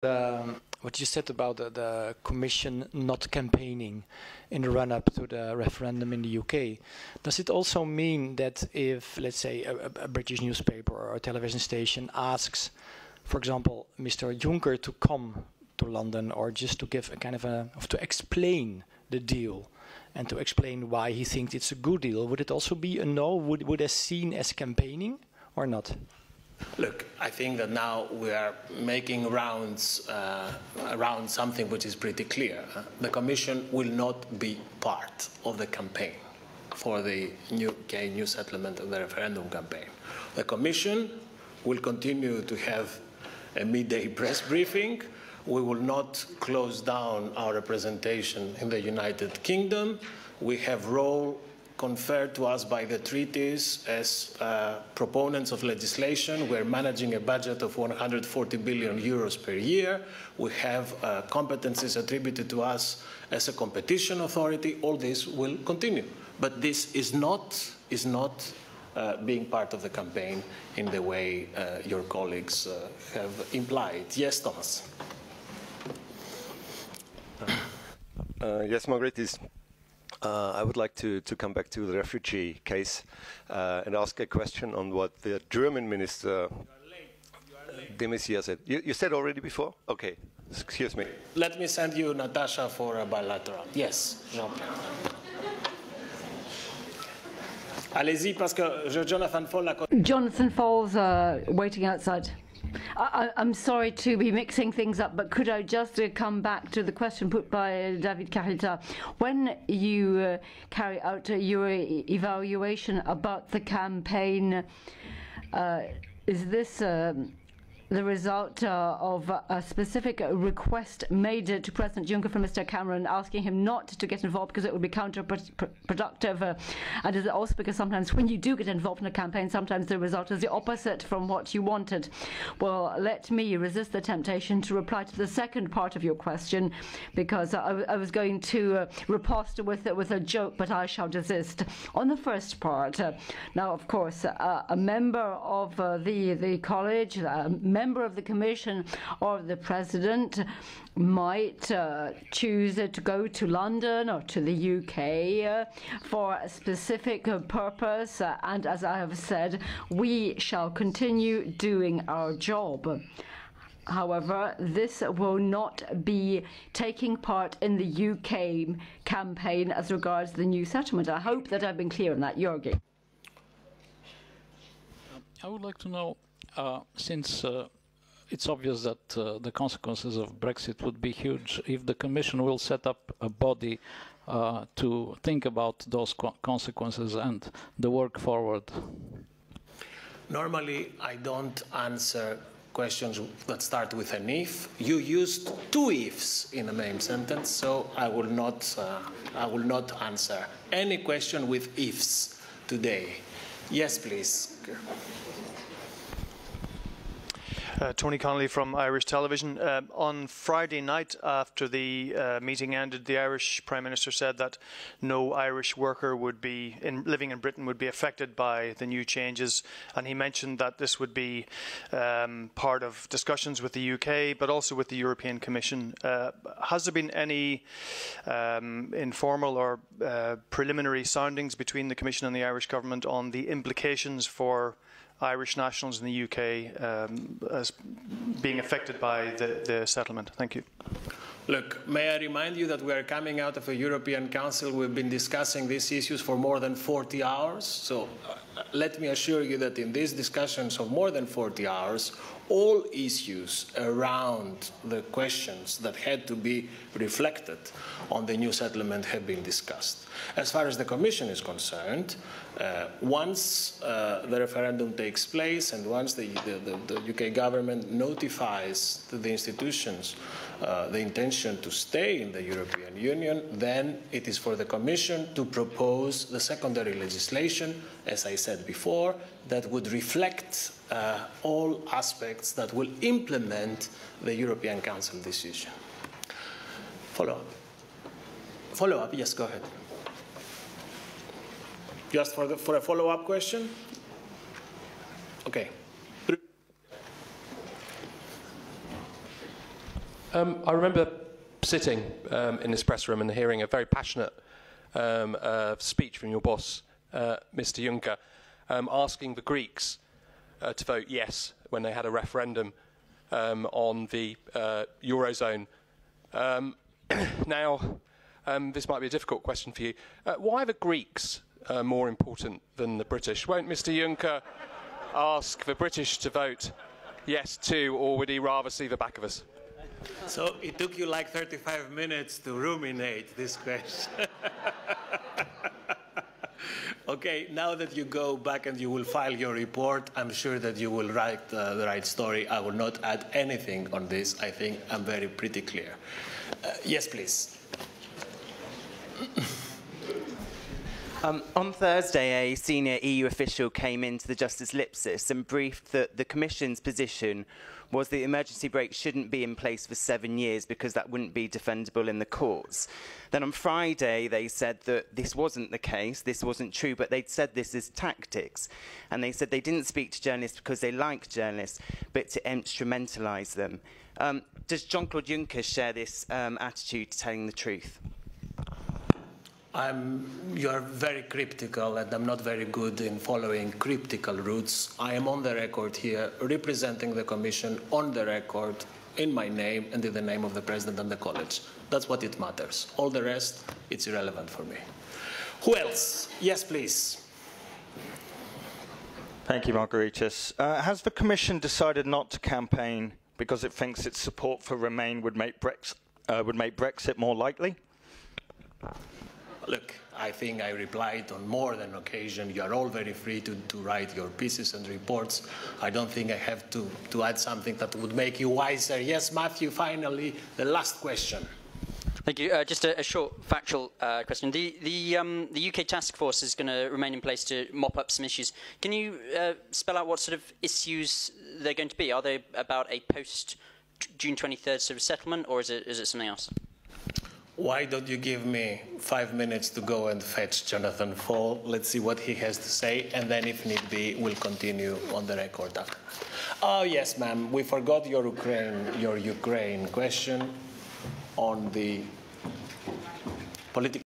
what you said about the Commission not campaigning in the run-up to the referendum in the UK. Does it also mean that if, let's say, a British newspaper or a television station asks, for example, Mr. Juncker to come to London or just to give a kind of to explain the deal and to explain why he thinks it's a good deal, would it also be a no? Would it seen as campaigning or not? Look, I think that now we are making rounds around something which is pretty clear. The Commission will not be part of the campaign for the UKinEU settlement and the referendum campaign. The Commission will continue to have a midday press briefing. We will not close down our representation in the United Kingdom. We have role conferred to us by the treaties as proponents of legislation. We're managing a budget of 140 billion euros per year. We have competencies attributed to us as a competition authority. All this will continue. But this is not being part of the campaign in the way your colleagues have implied. Yes, Thomas. Yes, Margrethe. I would like to come back to the refugee case and ask a question on what the German minister de Maizière said. You said already before? Okay, excuse me. Let me send you Natasha for a bilateral. Yes, Jean-Pierre. Allez-y, parce que Jonathan Fall... Jonathan Fall's waiting outside. I'm sorry to be mixing things up, but could I just come back to the question put by David Carita? When you carry out your evaluation about the campaign, is this the result of a specific request made to President Juncker from Mr. Cameron asking him not to get involved because it would be counterproductive? And is it also because sometimes when you do get involved in a campaign, sometimes the result is the opposite from what you wanted? Well, let me resist the temptation to reply to the second part of your question, because I was going to riposte with a joke, but I shall desist. On the first part, now, of course, a member of the college, member of the Commission or the President might choose to go to London or to the UK for a specific purpose, and as I have said, we shall continue doing our job. However, this will not be taking part in the UK campaign as regards the new settlement. I hope that I've been clear on that. Jorgi. I would like to know, since it's obvious that the consequences of Brexit would be huge, if the Commission will set up a body to think about those consequences and the work forward. Normally, I don't answer questions that start with an if. You used two ifs in the main sentence, so I will not answer any question with ifs today. Yes, please. Tony Connolly from Irish Television. On Friday night, after the meeting ended, the Irish Prime Minister said that no Irish worker would be living in Britain would be affected by the new changes, and he mentioned that this would be part of discussions with the UK, but also with the European Commission. Has there been any informal or preliminary soundings between the Commission and the Irish Government on the implications for Irish nationals in the UK as being affected by the settlement? Thank you. Look, may I remind you that we are coming out of a European Council. We've been discussing these issues for more than 40 hours. So let me assure you that in these discussions of more than 40 hours, all issues around the questions that had to be reflected on the new settlement have been discussed. As far as the Commission is concerned, once the referendum takes place and once the UK government notifies to the institutions the intention to stay in the European Union, then it is for the Commission to propose the secondary legislation, as I said before, that would reflect all aspects that will implement the European Council decision. Follow-up. Follow-up, yes, go ahead. Just for a follow-up question? Okay. I remember sitting in this press room and hearing a very passionate speech from your boss, Mr. Juncker, asking the Greeks to vote yes when they had a referendum on the Eurozone. Now, this might be a difficult question for you. Why are the Greeks more important than the British? Won't Mr. Juncker ask the British to vote yes too, or would he rather see the back of us? So it took you like 35 minutes to ruminate this question. Okay, now that you go back and you will file your report, I'm sure that you will write the right story. I will not add anything on this. I think I'm very pretty clear. Yes, please. On Thursday, a senior EU official came into the Justice Lipsis and briefed that the Commission's position was the emergency brake shouldn't be in place for 7 years because that wouldn't be defendable in the courts. Then on Friday, they said that this wasn't the case, this wasn't true, but they'd said this as tactics. And they said they didn't speak to journalists because they like journalists, but to instrumentalise them. Does Jean-Claude Juncker share this attitude to telling the truth? You're very cryptical, and I'm not very good in following cryptical routes. I am on the record here, representing the Commission on the record, in my name and in the name of the President and the College. That's what it matters. All the rest, it's irrelevant for me. Who else? Yes, please. Thank you, Margaritis. Has the Commission decided not to campaign because it thinks its support for Remain would make Brexit more likely? Look, I think I replied on more than occasion. You are all very free to write your pieces and reports. I don't think I have to add something that would make you wiser. Yes, Matthew, finally, the last question. Thank you. Just a short factual question. The UK task force is going to remain in place to mop up some issues. Can you spell out what sort of issues they're going to be? Are they about a post-June 23rd sort of settlement, or is it something else? Why don't you give me 5 minutes to go and fetch Jonathan Fall? Let's see what he has to say, and then if need be, we'll continue on the record. Oh, yes, ma'am, we forgot your Ukraine question on the political